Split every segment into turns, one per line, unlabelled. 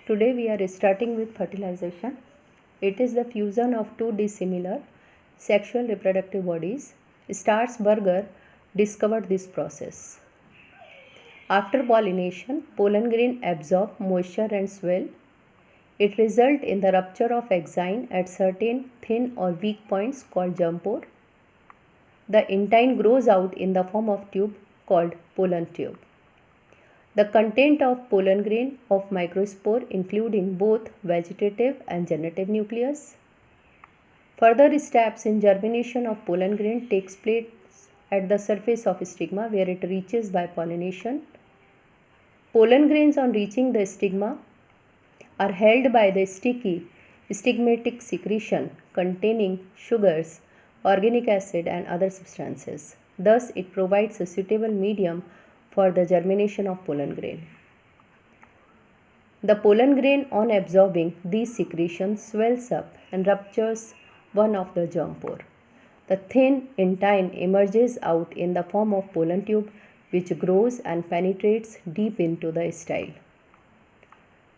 Today we are starting with fertilization. It is the fusion of two dissimilar sexual reproductive bodies. Starsberger discovered this process. After pollination, pollen grain absorb moisture and swell. It results in the rupture of exine at certain thin or weak points called germ pore. The intine grows out in the form of tube called pollen tube. The content of pollen grain of microspore including both vegetative and generative nucleus. Further steps in germination of pollen grain takes place at the surface of stigma where it reaches by pollination. Pollen grains on reaching the stigma are held by the sticky stigmatic secretion containing sugars, organic acid and other substances. Thus, it provides a suitable medium for the germination of pollen grain. The pollen grain on absorbing these secretions swells up and ruptures one of the germ pore. The thin intine emerges out in the form of pollen tube which grows and penetrates deep into the style.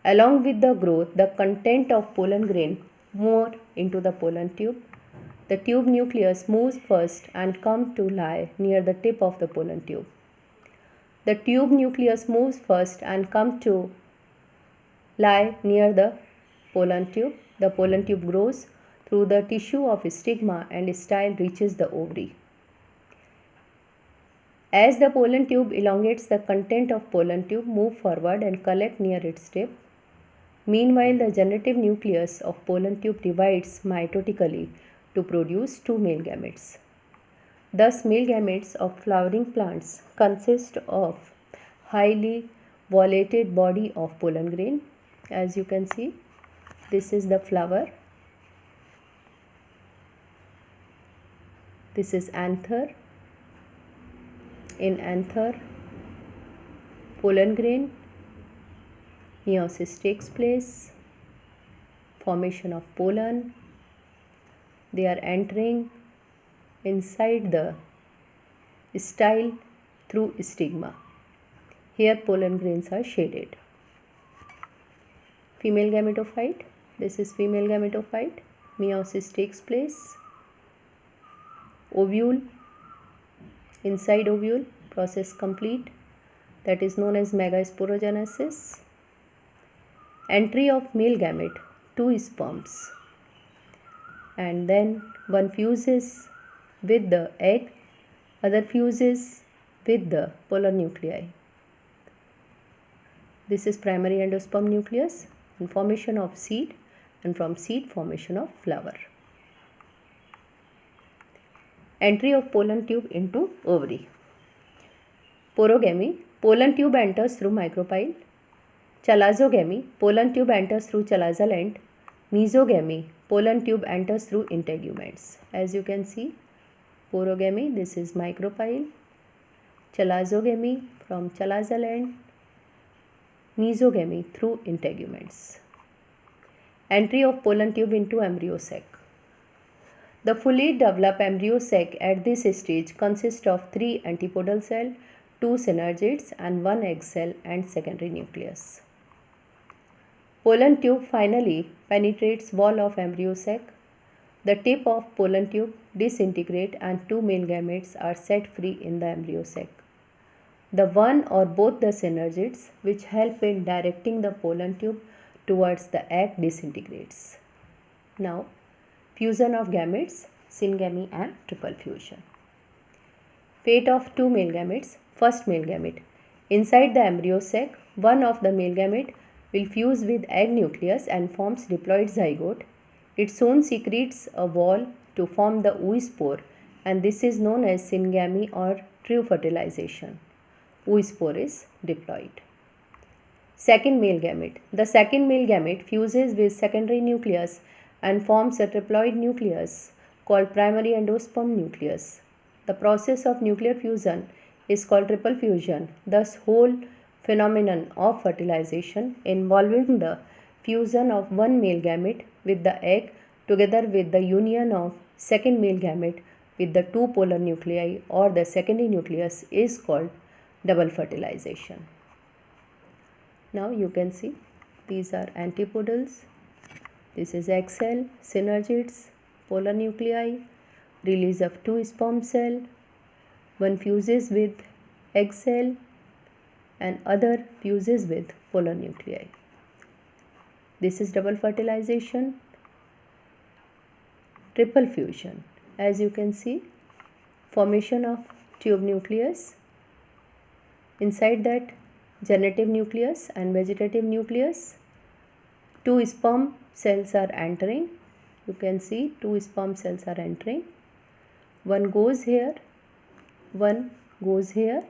Along with the growth, the content of pollen grain moves into the pollen tube. The tube nucleus moves first and comes to lie near the tip of the pollen tube. The tube nucleus moves first and comes to lie near the pollen tube. The pollen tube grows through the tissue of stigma and style reaches the ovary. As the pollen tube elongates, the content of pollen tube move forward and collect near its tip. Meanwhile, the generative nucleus of pollen tube divides mitotically to produce two male gametes. Thus, male gametes of flowering plants consist of highly volated body of pollen grain. As you can see, this is the flower. This is anther. In anther, pollen grain, meiosis takes place, formation of pollen. They are entering inside the style through stigma. Here pollen grains are shaded. Female gametophyte. This is female gametophyte. Meiosis takes place. Ovule. Inside ovule, process complete. That is known as megasporogenesis. Entry of male gamete, two sperms. And then one fuses with the egg, other fuses with the polar nuclei. This is primary endosperm nucleus and formation of seed, and from seed formation of flower. Entry of pollen tube into ovary. Porogamy, pollen tube enters through micropyle. Chalazogamy, pollen tube enters through chalazal end. Mesogamy, pollen tube enters through integuments. As you can see, porogamy, this is micropyle. Chalazogamy from chalazal end. Mesogamy through integuments. Entry of pollen tube into embryo sac. The fully developed embryo sac at this stage consists of 3 antipodal cells, 2 synergids and 1 egg cell and secondary nucleus. Pollen tube finally penetrates wall of embryo sac. The tip of pollen tube disintegrates and 2 male gametes are set free in the embryo sac. The one or both the synergids which help in directing the pollen tube towards the egg disintegrates. Now, fusion of gametes, syngamy and triple fusion. Fate of two male gametes. First male gamete. Inside the embryo sac, one of the male gamete will fuse with egg nucleus and forms diploid zygote. It soon secretes a wall to form the oospore, and this is known as syngamy or true fertilization. Oospore is diploid. Second male gamete. The second male gamete fuses with secondary nucleus and forms a triploid nucleus called primary endosperm nucleus. The process of nuclear fusion is called triple fusion. Thus, whole phenomenon of fertilization involving the fusion of one male gamete with the egg together with the union of second male gamete with the two polar nuclei or the secondary nucleus is called double fertilization. Now you can see these are antipodals. This is egg cell, synergids, polar nuclei, release of 2 sperm cell, one fuses with egg cell and other fuses with polar nuclei. This is double fertilization, triple fusion. As you can see, formation of tube nucleus, inside that generative nucleus and vegetative nucleus, 2 sperm cells are entering. You can see 2 sperm cells are entering. One goes here, one goes here.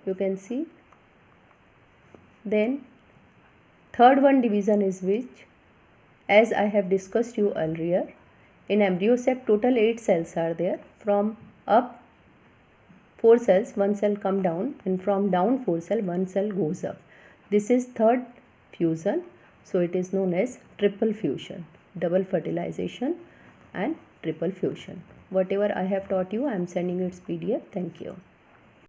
You can see. Then third one division is which, as I have discussed you earlier, in embryo sac total 8 cells are there. From up 4 cells, 1 cell come down, and from down 4 cell, 1 cell goes up. This is third fusion, so it is known as triple fusion, double fertilization and triple fusion. Whatever I have taught you, I am sending its PDF. Thank you.